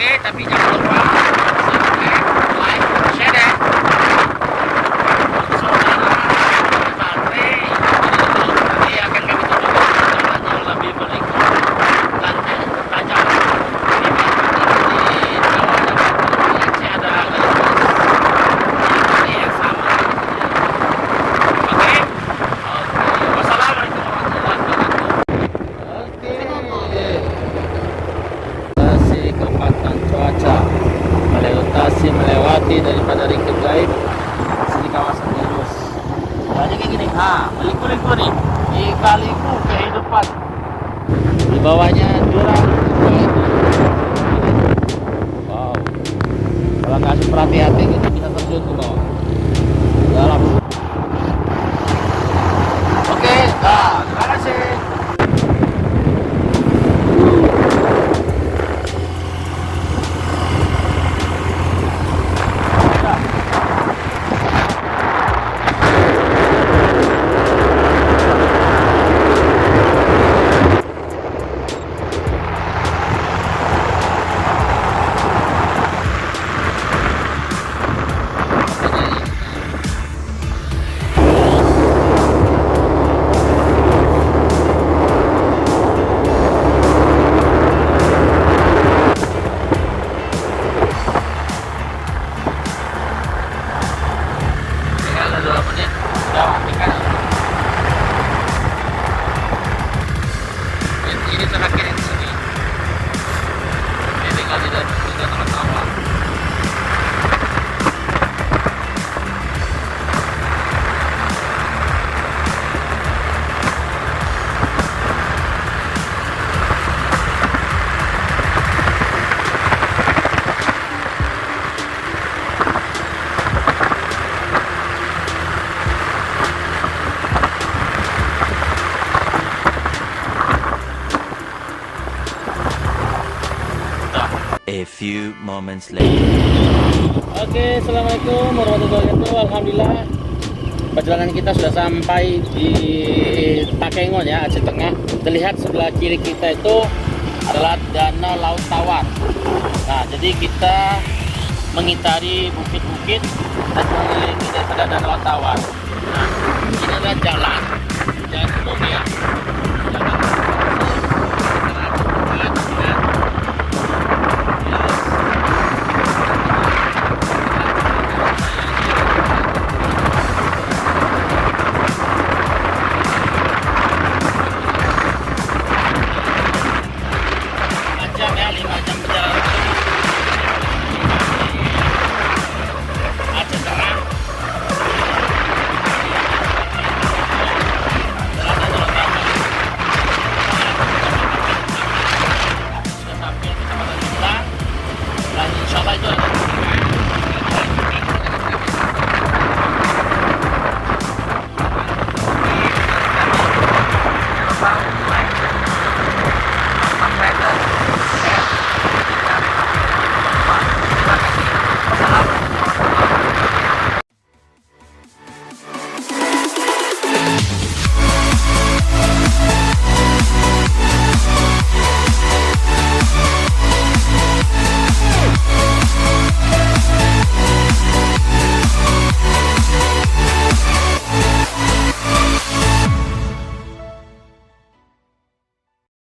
Oke, tapi jangan lupa subscribe, like, share deh. Saudara, baterai nanti akan kami tunjukkan jalan yang lebih berikut dan tajam. Di bawahnya batu di Aceh ada ini yang sama. Oke, wassalamualaikum warahmatullahi wabarakatuh. Oke. Kekuatan cuaca Lintasi melewati daripada Ringkit Gaib di kawasan Lues. Jadi kayak gini, meliku-liku nih di kaliku kehidupan. Di bawahnya jurang itu. Wow, kalau nggak hati-hati kita bisa terjun ke bawah dalam. Oke, terima kasih. Ini terakhir yang di sini. Ini tinggal tidak terlalu awal. A few moments later. Oke, assalamualaikum warahmatullahi wabarakatuh. Alhamdulillah, perjalanan kita sudah sampai di Takengon ya, Aceh Tengah. Terlihat sebelah kiri kita itu adalah Danau Laut Tawar. Nah, jadi kita mengitari bukit-bukit dan mengelilingi daripada Danau Laut Tawar. Nah, ini adalah jalan umum ya.